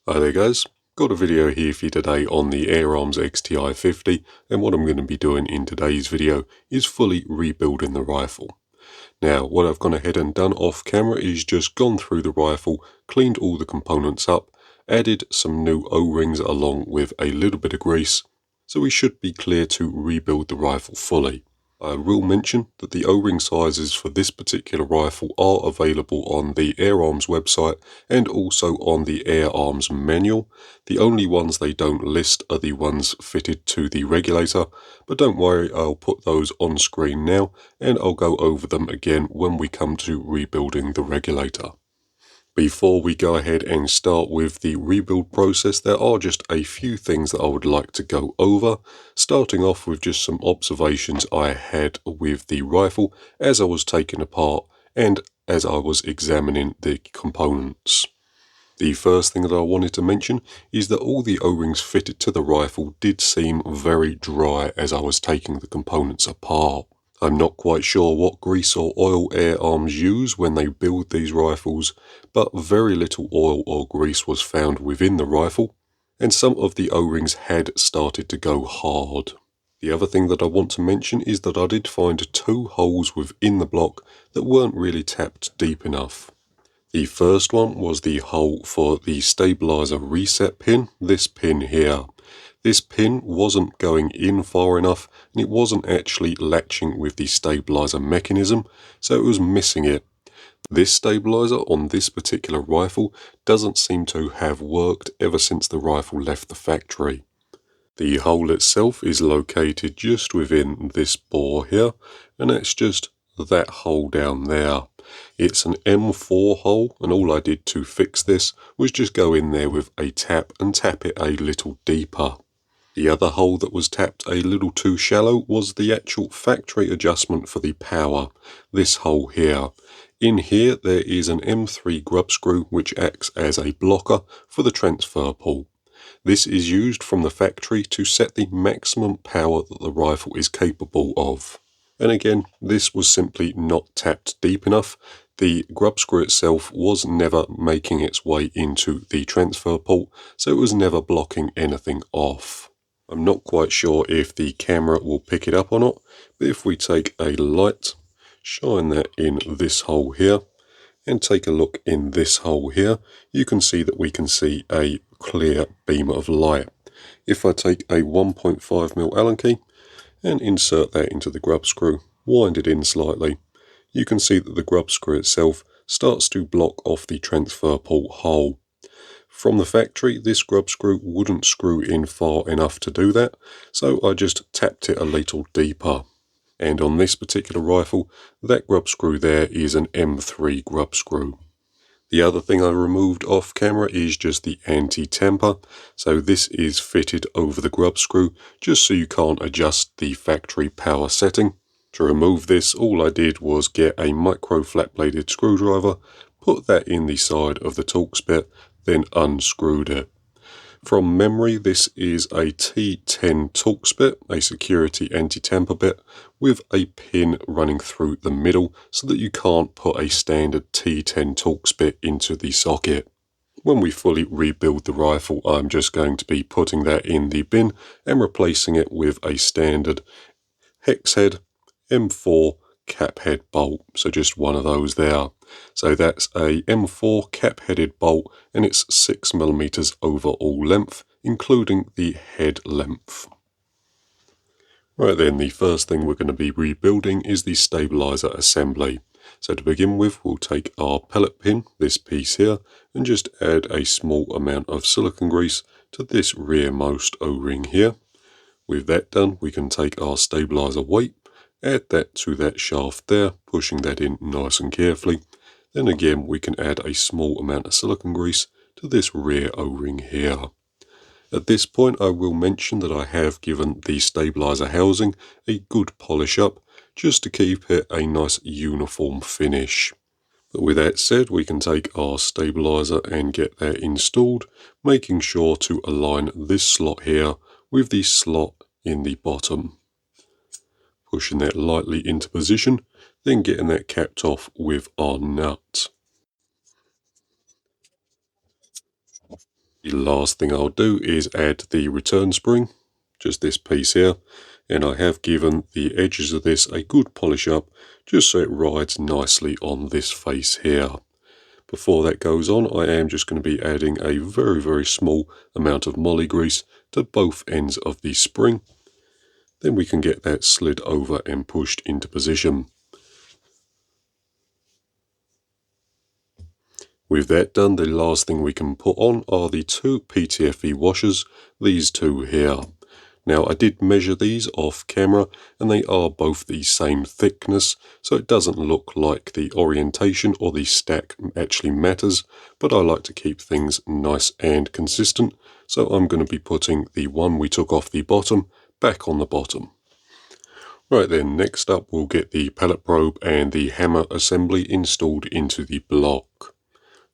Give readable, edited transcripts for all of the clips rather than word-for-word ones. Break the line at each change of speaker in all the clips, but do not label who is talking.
Hi there guys, got a video here for you today on the AirArms XTI 50, and what I'm going to be doing in today's video is fully rebuilding the rifle. Now what I've gone ahead and done off camera is just gone through the rifle, cleaned all the components up, added some new O-rings along with a little bit of grease, so we should be clear to rebuild the rifle fully. I will mention that the O-ring sizes for this particular rifle are available on the AirArms website and also on the AirArms manual. The only ones they don't list are the ones fitted to the regulator, but don't worry, I'll put those on screen now and I'll go over them again when we come to rebuilding the regulator. Before we go ahead and start with the rebuild process, there are just a few things that I would like to go over, starting off with just some observations I had with the rifle as I was taking apart and as I was examining the components. The first thing that I wanted to mention is that all the O-rings fitted to the rifle did seem very dry as I was taking the components apart. I'm not quite sure what grease or oil AirArms use when they build these rifles, but very little oil or grease was found within the rifle, and some of the O-rings had started to go hard. The other thing that I want to mention is that I did find two holes within the block that weren't really tapped deep enough. The first one was the hole for the stabilizer reset pin, this pin here. This pin wasn't going in far enough and it wasn't actually latching with the stabilizer mechanism, so it was missing it. This stabilizer on this particular rifle doesn't seem to have worked ever since the rifle left the factory. The hole itself is located just within this bore here, and that's just that hole down there. It's an M4 hole, and all I did to fix this was just go in there with a tap and tap it a little deeper. The other hole that was tapped a little too shallow was the actual factory adjustment for the power, this hole here. In here there is an M3 grub screw which acts as a blocker for the transfer pull. This is used from the factory to set the maximum power that the rifle is capable of. And again, this was simply not tapped deep enough. The grub screw itself was never making its way into the transfer port, so it was never blocking anything off. I'm not quite sure if the camera will pick it up or not, but if we take a light, shine that in this hole here, and take a look in this hole here, you can see that we can see a clear beam of light. If I take a 1.5mm Allen key and insert that into the grub screw, wind it in slightly, you can see that the grub screw itself starts to block off the transfer port hole. From the factory, this grub screw wouldn't screw in far enough to do that, so I just tapped it a little deeper. And on this particular rifle, that grub screw there is an M3 grub screw. The other thing I removed off camera is just the anti-tamper, so this is fitted over the grub screw just so you can't adjust the factory power setting. To remove this, all I did was get a micro flat bladed screwdriver, put that in the side of the Torx bit, then unscrewed it. From memory, this is a T10 Torx bit, a security anti-tamper bit, with a pin running through the middle so that you can't put a standard T10 Torx bit into the socket. When we fully rebuild the rifle, I'm just going to be putting that in the bin and replacing it with a standard hex head M4 cap head bolt, so just one of those there. So that's a M4 cap headed bolt and it's 6mm overall length, including the head length. Right then, the first thing we're going to be rebuilding is the stabilizer assembly. So to begin with, we'll take our pellet pin, this piece here, and just add a small amount of silicone grease to this rearmost O-ring here. With that done, we can take our stabilizer weight, add that to that shaft there, pushing that in nice and carefully. Then again, we can add a small amount of silicone grease to this rear O-ring here. At this point, I will mention that I have given the stabilizer housing a good polish up, just to keep it a nice uniform finish. But with that said, we can take our stabilizer and get that installed, making sure to align this slot here with the slot in the bottom. Pushing that lightly into position, then getting that capped off with our nut. The last thing I'll do is add the return spring, just this piece here, and I have given the edges of this a good polish up just so it rides nicely on this face here. Before that goes on, I am just going to be adding a very small amount of moly grease to both ends of the spring. Then we can get that slid over and pushed into position. With that done, the last thing we can put on are the two PTFE washers, these two here. Now I did measure these off camera and they are both the same thickness, so it doesn't look like the orientation or the stack actually matters, but I like to keep things nice and consistent, so I'm going to be putting the one we took off the bottom back on the bottom. Right then, next up we'll get the pellet probe and the hammer assembly installed into the block.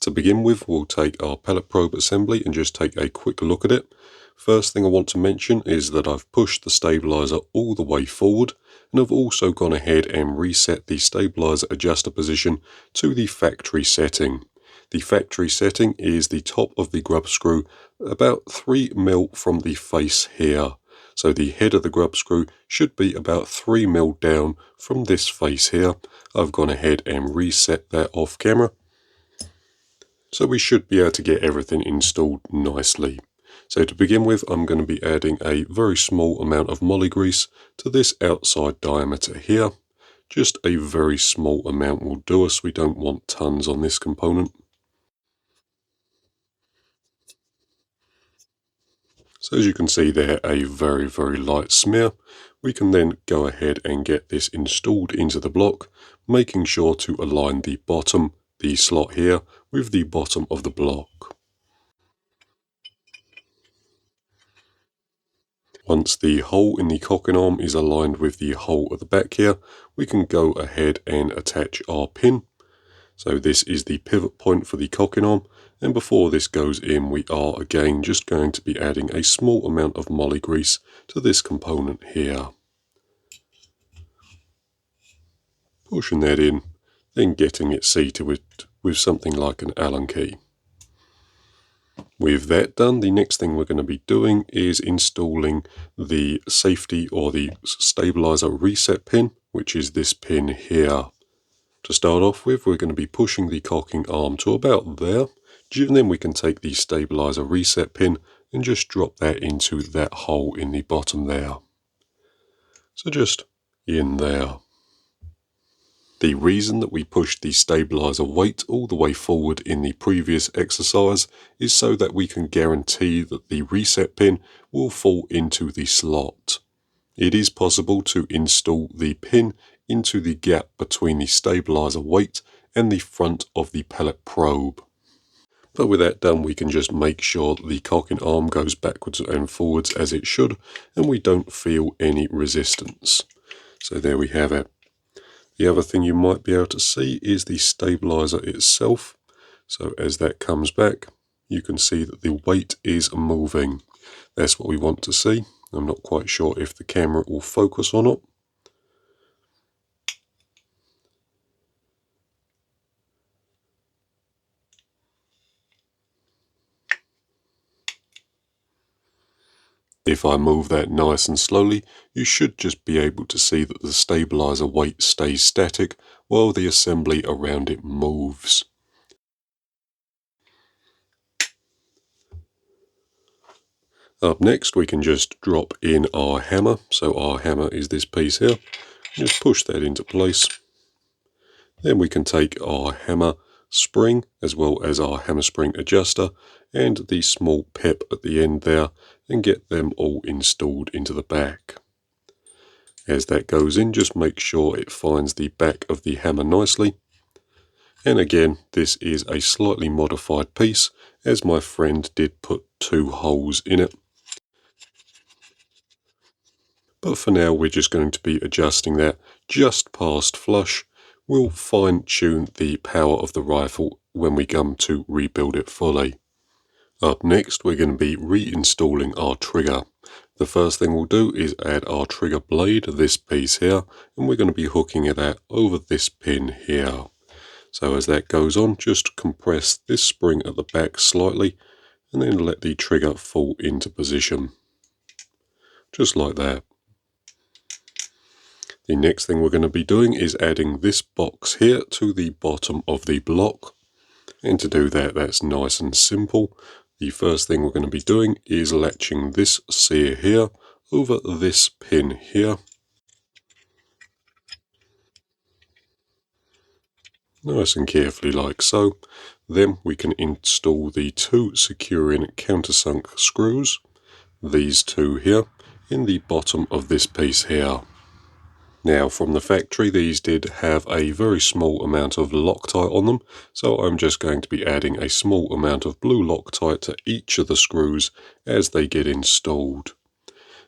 To begin with, we'll take our pellet probe assembly and just take a quick look at it. First thing I want to mention is that I've pushed the stabilizer all the way forward, and I've also gone ahead and reset the stabilizer adjuster position to the factory setting. The factory setting is the top of the grub screw about 3mm from the face here. So the head of the grub screw should be about 3mm down from this face here. I've gone ahead and reset that off camera. So we should be able to get everything installed nicely. So to begin with, I'm going to be adding a very small amount of moly grease to this outside diameter here. Just a very small amount will do us. We don't want tons on this component. So as you can see there, a very light smear. We can then go ahead and get this installed into the block, making sure to align the bottom, the slot here, with the bottom of the block. Once the hole in the cocking arm is aligned with the hole at the back here, we can go ahead and attach our pin. So this is the pivot point for the cocking arm, and before this goes in, we are again just going to be adding a small amount of moly grease to this component here. Pushing that in, then getting it seated with something like an Allen key. With that done, the next thing we're going to be doing is installing the safety or the stabilizer reset pin, which is this pin here. To start off with, we're going to be pushing the cocking arm to about there, and then we can take the stabilizer reset pin and just drop that into that hole in the bottom there. So just in there. The reason that we pushed the stabilizer weight all the way forward in the previous exercise is so that we can guarantee that the reset pin will fall into the slot. It is possible to install the pin into the gap between the stabilizer weight and the front of the pellet probe. But with that done, we can just make sure that the cocking arm goes backwards and forwards as it should, and we don't feel any resistance. So there we have it. The other thing you might be able to see is the stabilizer itself. So as that comes back, you can see that the weight is moving. That's what we want to see. I'm not quite sure if the camera will focus or not. If I move that nice and slowly, you should just be able to see that the stabilizer weight stays static while the assembly around it moves. Up next, we can just drop in our hammer. So our hammer is this piece here. Just push that into place. Then we can take our hammer spring as well as our hammer spring adjuster and the small pep at the end there and get them all installed into the back. As that goes in, just make sure it finds the back of the hammer nicely. And again, this is a slightly modified piece as my friend did put 2 holes in it. But for now, we're just going to be adjusting that just past flush. We'll fine tune the power of the rifle when we come to rebuild it fully. Up next, we're going to be reinstalling our trigger. The first thing we'll do is add our trigger blade, this piece here, and we're going to be hooking it over this pin here. So as that goes on, just compress this spring at the back slightly, and then let the trigger fall into position, just like that. The next thing we're going to be doing is adding this box here to the bottom of the block. And to do that, that's nice and simple. The first thing we're going to be doing is latching this sear here over this pin here. Nice and carefully like so. Then we can install the two securing countersunk screws, these two here, in the bottom of this piece here. Now from the factory these did have a very small amount of Loctite on them, so I'm just going to be adding a small amount of blue Loctite to each of the screws as they get installed.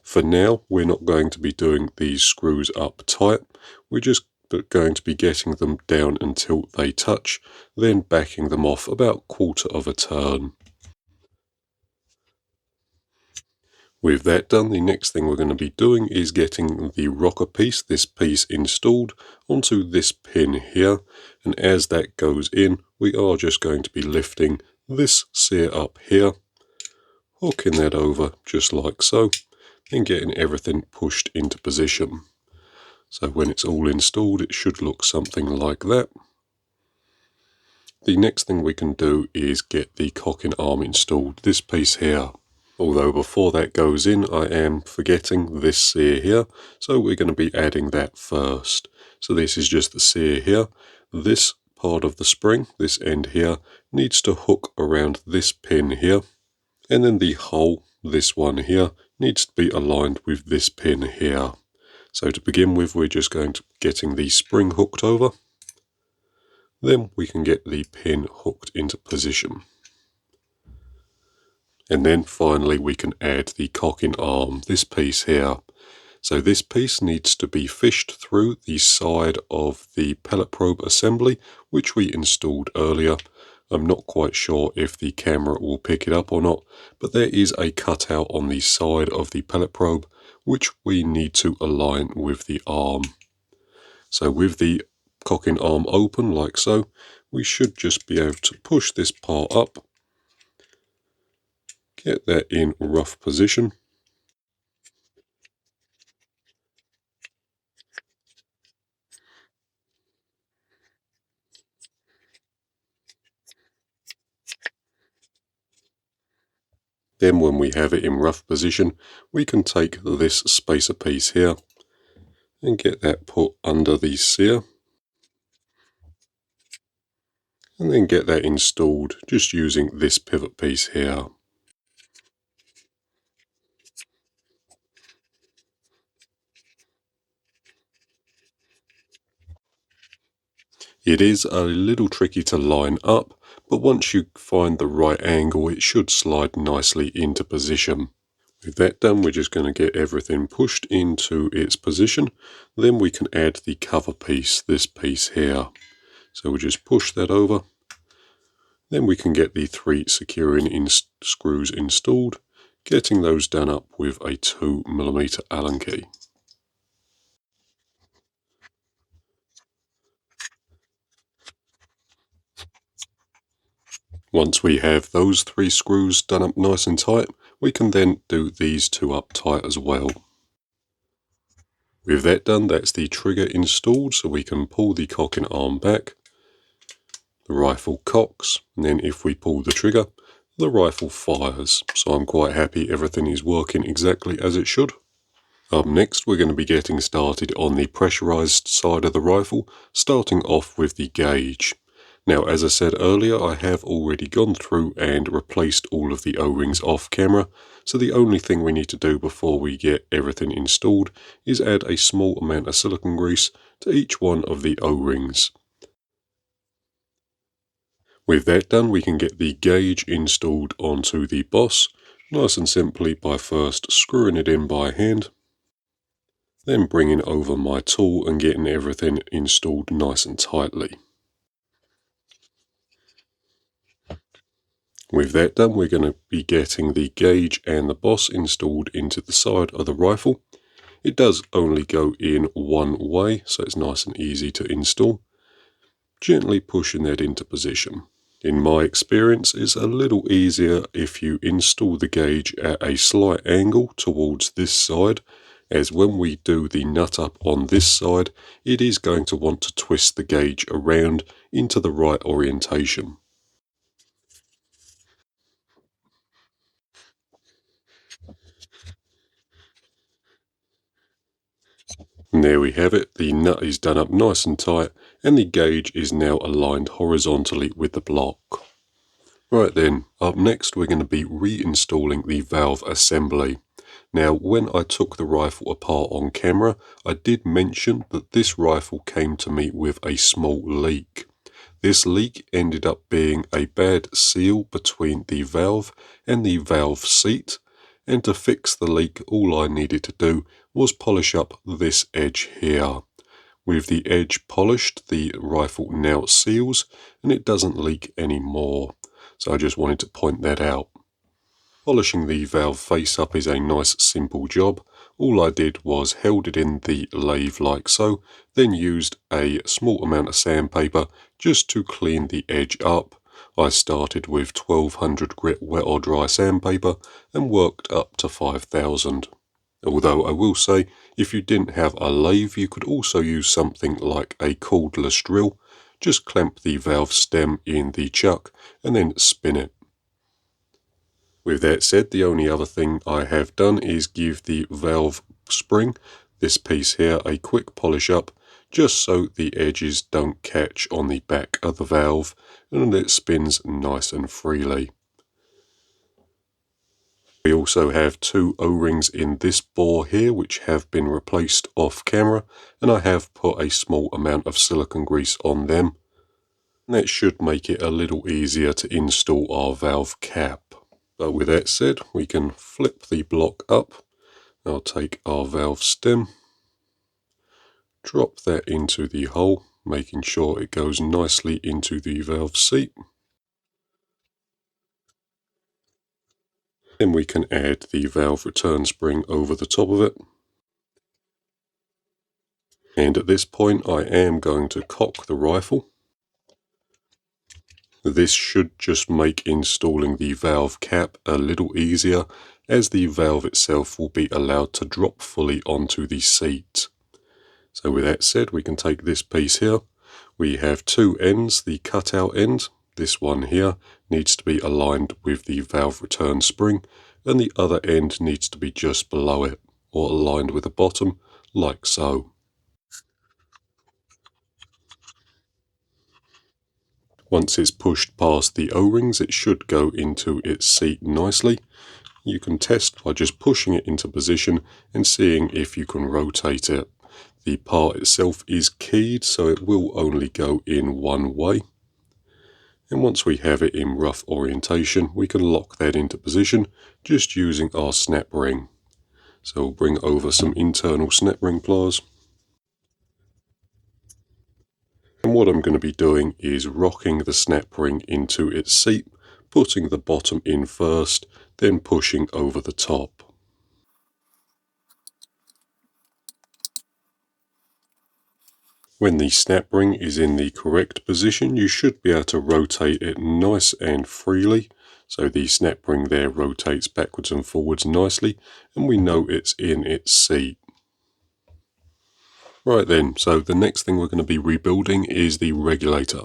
For now we're not going to be doing these screws up tight, we're just going to be getting them down until they touch, then backing them off about 1/4 of a turn. With that done, the next thing we're going to be doing is getting the rocker piece, this piece installed onto this pin here, and as that goes in, we are just going to be lifting this sear up here, hooking that over just like so, and getting everything pushed into position. So when it's all installed, it should look something like that. The next thing we can do is get the cocking arm installed, this piece here. Although before that goes in, I am forgetting this sear here, so we're going to be adding that first. So this is just the sear here. This part of the spring, this end here, needs to hook around this pin here. And then the hole, this one here, needs to be aligned with this pin here. So to begin with, we're just going to getting the spring hooked over. Then we can get the pin hooked into position. And then finally we can add the cocking arm, this piece here. So this piece needs to be fished through the side of the pellet probe assembly, which we installed earlier. I'm not quite sure if the camera will pick it up or not, but there is a cutout on the side of the pellet probe, which we need to align with the arm. So with the cocking arm open like so, we should just be able to push this part up, get that in rough position. Then when we have it in rough position, we can take this spacer piece here and get that put under the sear. And then get that installed just using this pivot piece here. It is a little tricky to line up, but once you find the right angle, it should slide nicely into position. With that done, we're just going to get everything pushed into its position. Then we can add the cover piece, this piece here. So we'll just push that over. Then we can get the 3 securing screws installed, getting those done up with a 2mm Allen key. Once we have those 3 screws done up nice and tight, we can then do these 2 up tight as well. With that done, that's the trigger installed, so we can pull the cocking arm back. The rifle cocks, and then if we pull the trigger, the rifle fires. So I'm quite happy everything is working exactly as it should. Up next, we're going to be getting started on the pressurized side of the rifle, starting off with the gauge. Now, as I said earlier, I have already gone through and replaced all of the O-rings off camera, so the only thing we need to do before we get everything installed is add a small amount of silicone grease to each one of the O-rings. With that done, we can get the gauge installed onto the boss, nice and simply by first screwing it in by hand, then bringing over my tool and getting everything installed nice and tightly. With that done, we're going to be getting the gauge and the boss installed into the side of the rifle. It does only go in one way, so it's nice and easy to install. Gently pushing that into position. In my experience, it's a little easier if you install the gauge at a slight angle towards this side, as when we do the nut up on this side, it is going to want to twist the gauge around into the right orientation. And there we have it, the nut is done up nice and tight, and the gauge is now aligned horizontally with the block. Right then, up next we're going to be reinstalling the valve assembly. Now, when I took the rifle apart on camera, I did mention that this rifle came to me with a small leak. This leak ended up being a bad seal between the valve and the valve seat, and to fix the leak all I needed to do was polish up this edge here. With the edge polished, the rifle now seals and it doesn't leak anymore. So I just wanted to point that out. Polishing the valve face up is a nice simple job. All I did was held it in the lathe like so, then used a small amount of sandpaper just to clean the edge up. I started with 1200 grit wet or dry sandpaper and worked up to 5000. Although I will say, if you didn't have a lathe, you could also use something like a cordless drill. Just clamp the valve stem in the chuck and then spin it. With that said, the only other thing I have done is give the valve spring, this piece here, a quick polish up, just so the edges don't catch on the back of the valve and it spins nice and freely. We also have two O-rings in this bore here which have been replaced off camera, and I have put a small amount of silicone grease on them. That should make it a little easier to install our valve cap. But with that said, we can flip the block up. I'll take our valve stem, drop that into the hole, making sure it goes nicely into the valve seat. Then we can add the valve return spring over the top of it. And at this point I am going to cock the rifle. This should just make installing the valve cap a little easier, as the valve itself will be allowed to drop fully onto the seat. So with that said, we can take this piece here. We have two ends. The cutout end, this one here, needs to be aligned with the valve return spring, and the other end needs to be just below it, or aligned with the bottom, like so. Once it's pushed past the O-rings, it should go into its seat nicely. You can test by just pushing it into position and seeing if you can rotate it. The part itself is keyed, so it will only go in one way. And once we have it in rough orientation, we can lock that into position just using our snap ring. So we'll bring over some internal snap ring pliers. And what I'm going to be doing is rocking the snap ring into its seat, putting the bottom in first, then pushing over the top. When the snap ring is in the correct position, you should be able to rotate it nice and freely. So the snap ring there rotates backwards and forwards nicely, and we know it's in its seat. Right then, so the next thing we're going to be rebuilding is the regulator.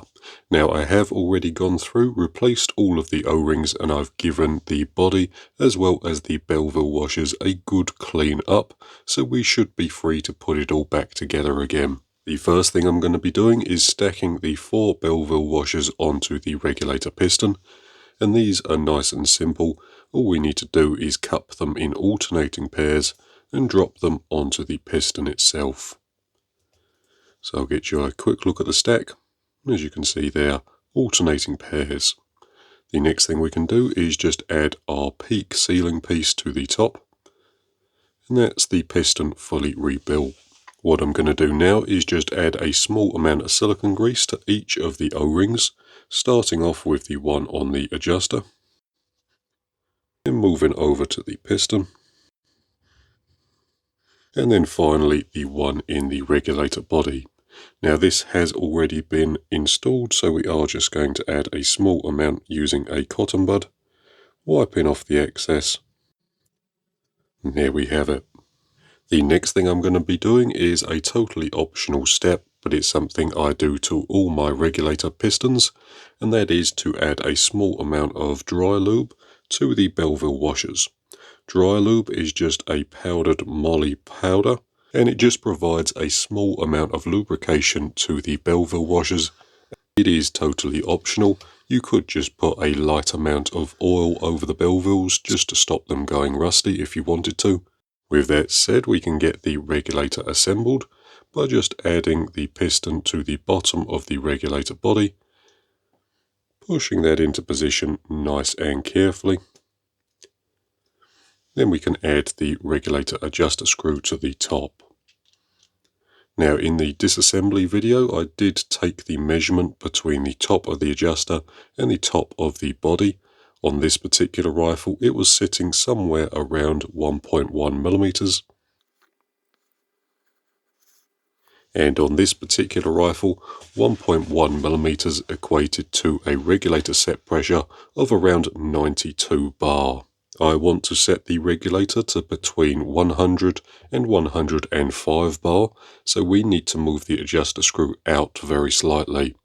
Now I have already gone through, replaced all of the O-rings, and I've given the body as well as the Belleville washers a good clean up, so we should be free to put it all back together again. The first thing I'm going to be doing is stacking the 4 Belleville washers onto the regulator piston, and these are nice and simple. All we need to do is cup them in alternating pairs and drop them onto the piston itself. So I'll get you a quick look at the stack. As you can see there, alternating pairs. The next thing we can do is just add our peak sealing piece to the top, and that's the piston fully rebuilt. What I'm going to do now is just add a small amount of silicone grease to each of the O-rings, starting off with the one on the adjuster, then moving over to the piston, and then finally the one in the regulator body. Now this has already been installed, so we are just going to add a small amount using a cotton bud, wiping off the excess. And there we have it. The next thing I'm going to be doing is a totally optional step, but it's something I do to all my regulator pistons, and that is to add a small amount of dry lube to the Belleville washers. Dry lube is just a powdered moly powder, and it just provides a small amount of lubrication to the Belleville washers. It is totally optional. You could just put a light amount of oil over the Bellevilles just to stop them going rusty if you wanted to. With that said, we can get the regulator assembled by just adding the piston to the bottom of the regulator body, pushing that into position nice and carefully. Then we can add the regulator adjuster screw to the top. Now in the disassembly video I did take the measurement between the top of the adjuster and the top of the body. On this particular rifle it was sitting somewhere around 1.1 millimeters. And on this particular rifle 1.1 millimeters equated to a regulator set pressure of around 92 bar. I want to set the regulator to between 100 and 105 bar, so we need to move the adjuster screw out very slightly.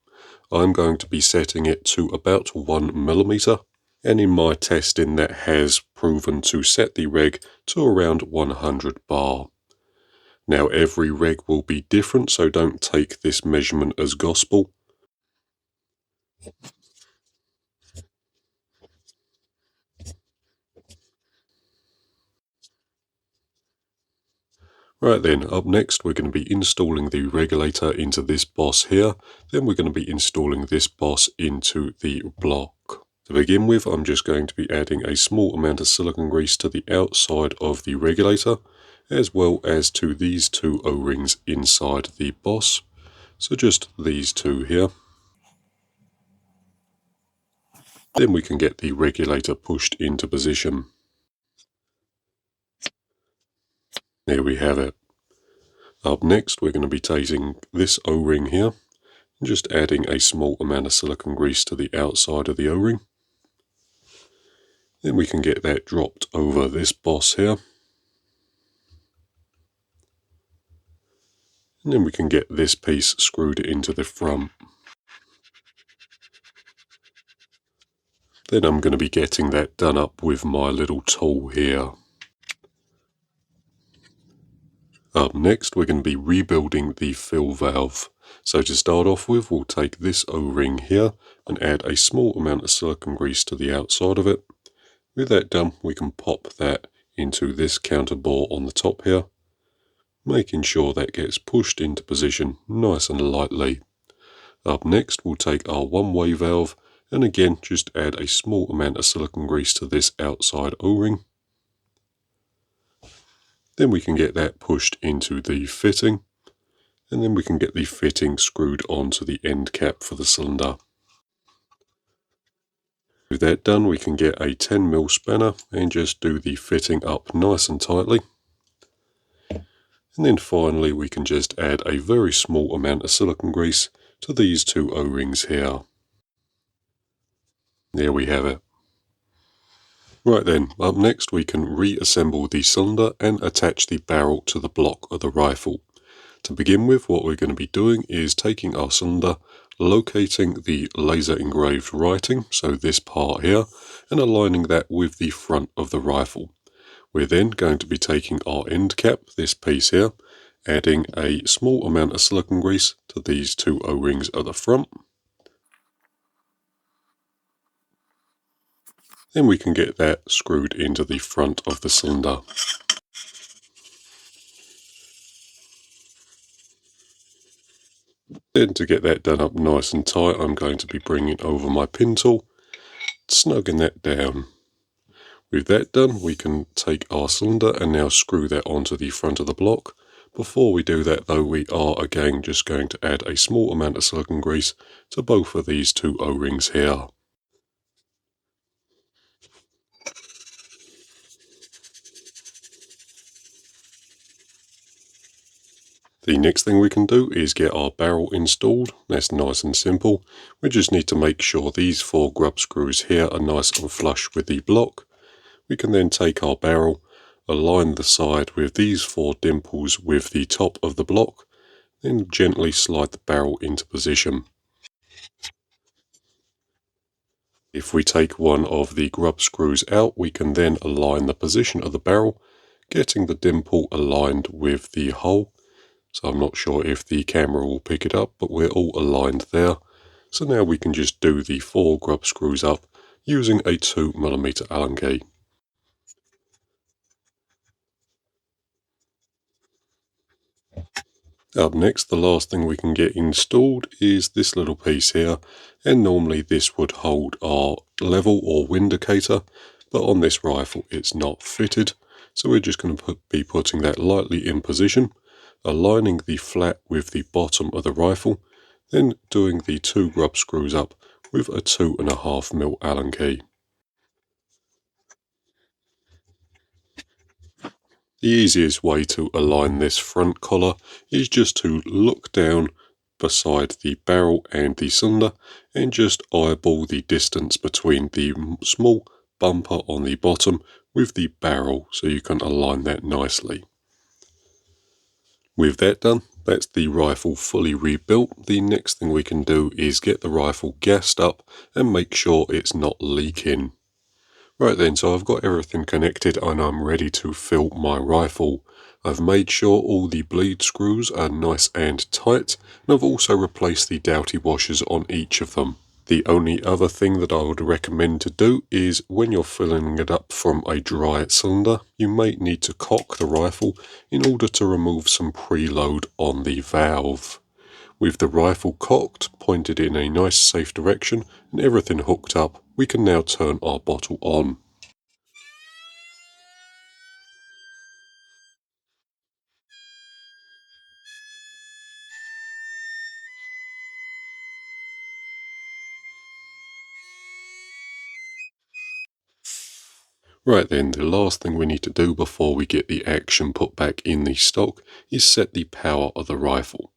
I'm going to be setting it to about 1 millimeter, and in my testing that has proven to set the reg to around 100 bar. Now every reg will be different, so don't take this measurement as gospel. Right then, up next we're going to be installing the regulator into this boss here, then we're going to be installing this boss into the block. To begin with, I'm just going to be adding a small amount of silicone grease to the outside of the regulator, as well as to these two O-rings inside the boss. So just these two here. Then we can get the regulator pushed into position. There we have it. Up next, we're going to be taking this O-ring here and just adding a small amount of silicone grease to the outside of the O-ring. Then we can get that dropped over this boss here. And then we can get this piece screwed into the front. Then I'm going to be getting that done up with my little tool here. Up next, we're going to be rebuilding the fill valve. So to start off with, we'll take this O-ring here and add a small amount of silicone grease to the outside of it. With that done, we can pop that into this counter bore on the top here, making sure that gets pushed into position nice and lightly. Up next, we'll take our one-way valve and again just add a small amount of silicone grease to this outside O-ring. Then we can get that pushed into the fitting, and then we can get the fitting screwed onto the end cap for the cylinder. With that done, we can get a 10mm spanner and just do the fitting up nice and tightly. And then finally we can just add a very small amount of silicone grease to these two O-rings here. There we have it. Right then, up next we can reassemble the cylinder and attach the barrel to the block of the rifle. To begin with, what we're going to be doing is taking our cylinder, locating the laser engraved writing, so this part here, and aligning that with the front of the rifle. We're then going to be taking our end cap, this piece here, adding a small amount of silicone grease to these two O-rings at the front. Then we can get that screwed into the front of the cylinder. Then to get that done up nice and tight, I'm going to be bringing over my pin tool, snugging that down. With that done, we can take our cylinder and now screw that onto the front of the block. Before we do that though, we are again just going to add a small amount of silicone grease to both of these two O-rings here. The next thing we can do is get our barrel installed. That's nice and simple. We just need to make sure these 4 grub screws here are nice and flush with the block. We can then take our barrel, align the side with these 4 dimples with the top of the block, then gently slide the barrel into position. If we take one of the grub screws out, we can then align the position of the barrel, getting the dimple aligned with the hole. So I'm not sure if the camera will pick it up, but we're all aligned there. So now we can just do the 4 grub screws up using a 2mm Allen key. Up next, the last thing we can get installed is this little piece here, and normally this would hold our level or wind indicator, but on this rifle it's not fitted, so we're just going to be putting that lightly in position, aligning the flat with the bottom of the rifle, then doing the 2 grub screws up with a 2.5mm Allen key. The easiest way to align this front collar is just to look down beside the barrel and the cylinder and just eyeball the distance between the small bumper on the bottom with the barrel so you can align that nicely. With that done, that's the rifle fully rebuilt. The next thing we can do is get the rifle gassed up and make sure it's not leaking. Right then, so I've got everything connected and I'm ready to fill my rifle. I've made sure all the bleed screws are nice and tight, and I've also replaced the doughty washers on each of them. The only other thing that I would recommend to do is when you're filling it up from a dry cylinder, you may need to cock the rifle in order to remove some preload on the valve. With the rifle cocked, pointed in a nice safe direction, and everything hooked up, we can now turn our bottle on. Right then, the last thing we need to do before we get the action put back in the stock is set the power of the rifle.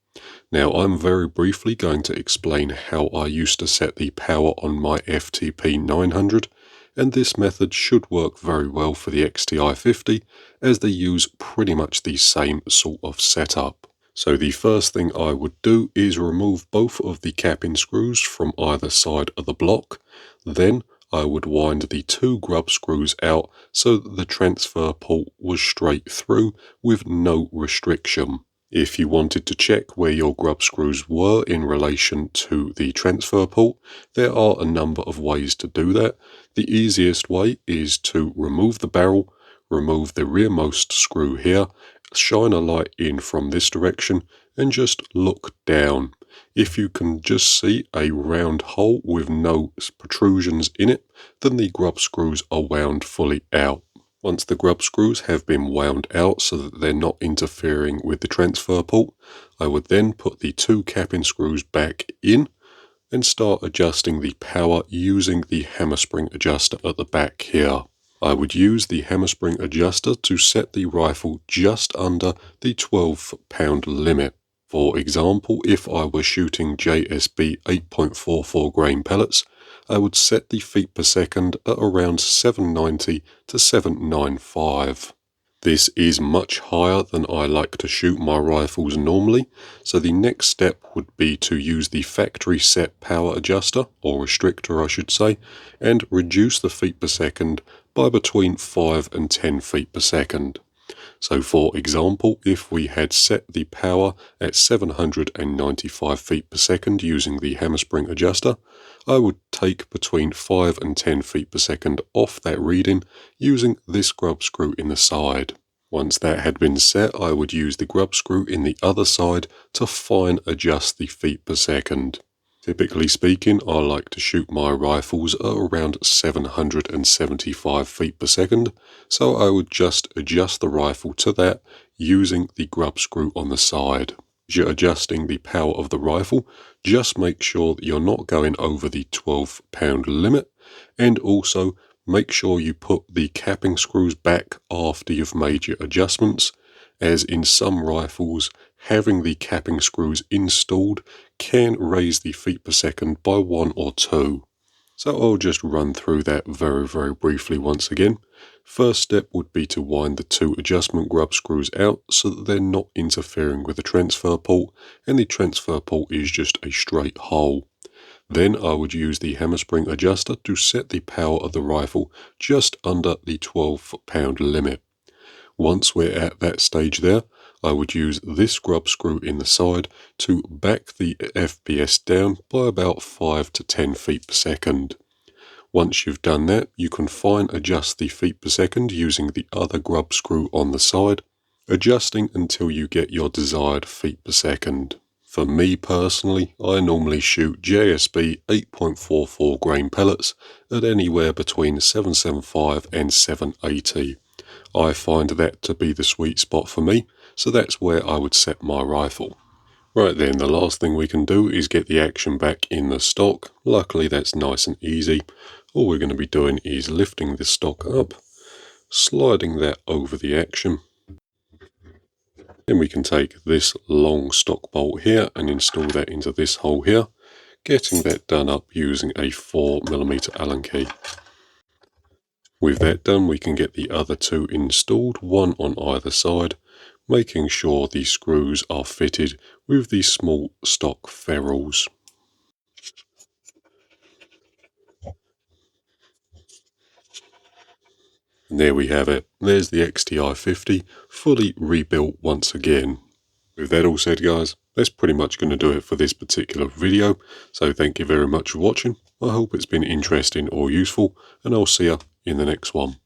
Now, I'm very briefly going to explain how I used to set the power on my FTP 900, and this method should work very well for the XTI 50 as they use pretty much the same sort of setup. So the first thing I would do is remove both of the capping screws from either side of the block. Then I would wind the 2 grub screws out so that the transfer port was straight through with no restriction. If you wanted to check where your grub screws were in relation to the transfer port, there are a number of ways to do that. The easiest way is to remove the barrel, remove the rearmost screw here, shine a light in from this direction, and just look down. If you can just see a round hole with no protrusions in it, then the grub screws are wound fully out. Once the grub screws have been wound out so that they're not interfering with the transfer port, I would then put the 2 capping screws back in and start adjusting the power using the hammer spring adjuster at the back here. I would use the hammer spring adjuster to set the rifle just under the 12-pound limit. For example, if I were shooting JSB 8.44 grain pellets, I would set the feet per second at around 790 to 795. This is much higher than I like to shoot my rifles normally, so the next step would be to use the factory set power adjuster, or restrictor I should say, and reduce the feet per second by between 5 and 10 feet per second. So for example, if we had set the power at 795 feet per second using the hammer spring adjuster, I would take between 5 and 10 feet per second off that reading using this grub screw in the side. Once that had been set, I would use the grub screw in the other side to fine adjust the feet per second. Typically speaking, I like to shoot my rifles at around 775 feet per second, so I would just adjust the rifle to that using the grub screw on the side. As you're adjusting the power of the rifle, just make sure that you're not going over the 12-pound limit, and also make sure you put the capping screws back after you've made your adjustments, as in some rifles, having the capping screws installed can raise the feet per second by 1 or 2. So I'll just run through that very briefly once again. First step would be to wind the 2 adjustment grub screws out so that they're not interfering with the transfer port, and the transfer port is just a straight hole. Then I would use the hammer spring adjuster to set the power of the rifle just under the 12 foot-pound limit. Once we're at that stage there, I would use this grub screw in the side to back the FPS down by about 5 to 10 feet per second. Once you've done that, you can fine adjust the feet per second using the other grub screw on the side, adjusting until you get your desired feet per second. For me personally, I normally shoot JSB 8.44 grain pellets at anywhere between 775 and 780. I find that to be the sweet spot for me, so that's where I would set my rifle. Right then, the last thing we can do is get the action back in the stock. Luckily that's nice and easy. All we're going to be doing is lifting the stock up, sliding that over the action. Then we can take this long stock bolt here and install that into this hole here, getting that done up using a 4mm Allen key. With that done, we can get the other 2 installed, one on either side, making sure the screws are fitted with the small stock ferrules. And there we have it. There's the XTI 50 fully rebuilt once again. With that all said, guys, that's pretty much going to do it for this particular video. So thank you very much for watching. I hope it's been interesting or useful, and I'll see you in the next one.